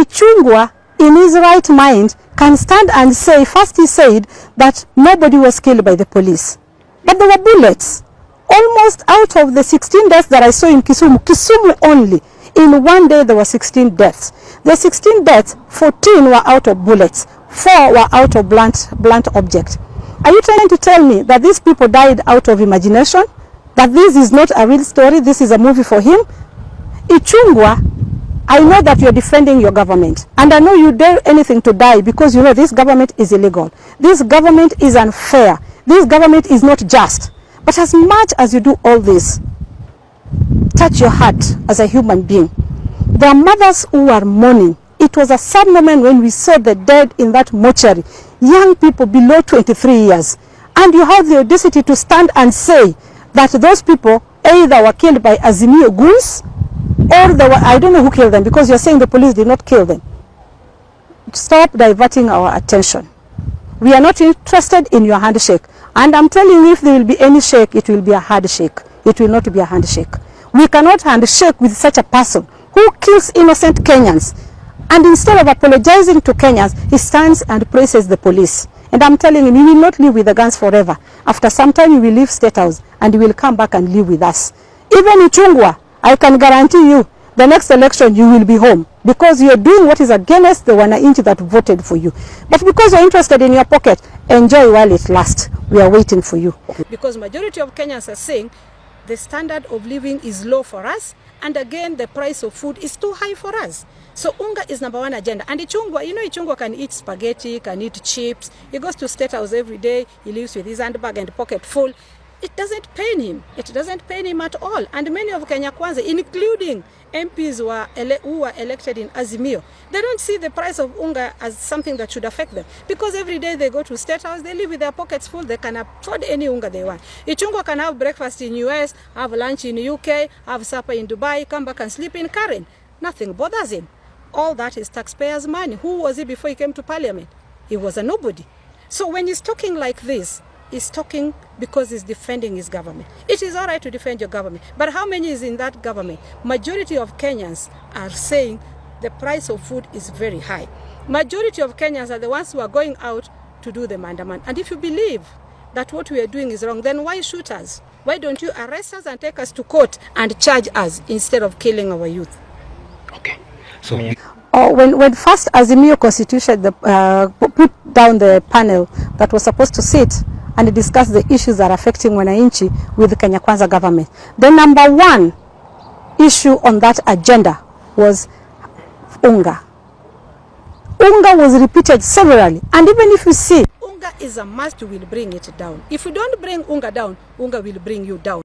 Ichungwa, in his right mind, can stand and say, first he said that nobody was killed by the police. But there were bullets. Almost out of the 16 deaths that I saw in Kisumu only, in one day there were 16 deaths. The 16 deaths, 14 were out of bullets, 4 were out of blunt object. Are you trying to tell me that these people died out of imagination? That this is not a real story, this is a movie for him? Ichungwa, I know that you're defending your government, and I know you dare anything to die because you know this government is illegal. This government is unfair. This government is not just. But as much as you do all this, touch your heart as a human being. There are mothers who are mourning. It was a sad moment when we saw the dead in that mortuary, young people below 23 years. And you have the audacity to stand and say that those people either were killed by Azimio goons, or they were, I don't know who killed them, because you're saying the police did not kill them. Stop diverting our attention. We are not interested in your handshake. And I'm telling you, if there will be any shake, it will be a hard shake. It will not be a handshake. We cannot handshake with such a person who kills innocent Kenyans. And instead of apologizing to Kenyans, he stands and praises the police. And I'm telling him, he will not live with the guns forever. After some time, he will leave Statehouse and he will come back and live with us. Even Ichungwa, I can guarantee you, the next election you will be home because you're doing what is against the wananchi that voted for you. But because you're interested in your pocket, enjoy while it lasts. We are waiting for you. Because majority of Kenyans are saying the standard of living is low for us, and again the price of food is too high for us. So unga is number one agenda. And Ichungwa, you know, Ichungwa can eat spaghetti, can eat chips. He goes to Statehouse every day. He lives with his handbag and pocket full. It doesn't pain him. It doesn't pain him at all. And many of Kenya Kwanza, including MPs who were elected in Azimio, they don't see the price of unga as something that should affect them. Because every day they go to Statehouse, they live with their pockets full. They can afford any unga they want. Ichungwa can have breakfast in US, have lunch in UK, have supper in Dubai, come back and sleep in Karen. Nothing bothers him. All that is taxpayers' money. Who was he before he came to parliament? He was a nobody. So when he's talking like this, he's talking because he's defending his government. It is all right to defend your government, but how many is in that government? Majority of Kenyans are saying the price of food is very high. Majority of Kenyans are the ones who are going out to do the mandaman. And if you believe that what we are doing is wrong, then why shoot us? Why don't you arrest us and take us to court and charge us instead of killing our youth? Okay. So when first Azimio Constitution put down the panel that was supposed to sit and discuss the issues that are affecting wananchi with the Kenya Kwanza government, the number one issue on that agenda was unga. Unga was repeated severally, and even if you see, unga is a must, we will bring it down. If you don't bring unga down, unga will bring you down.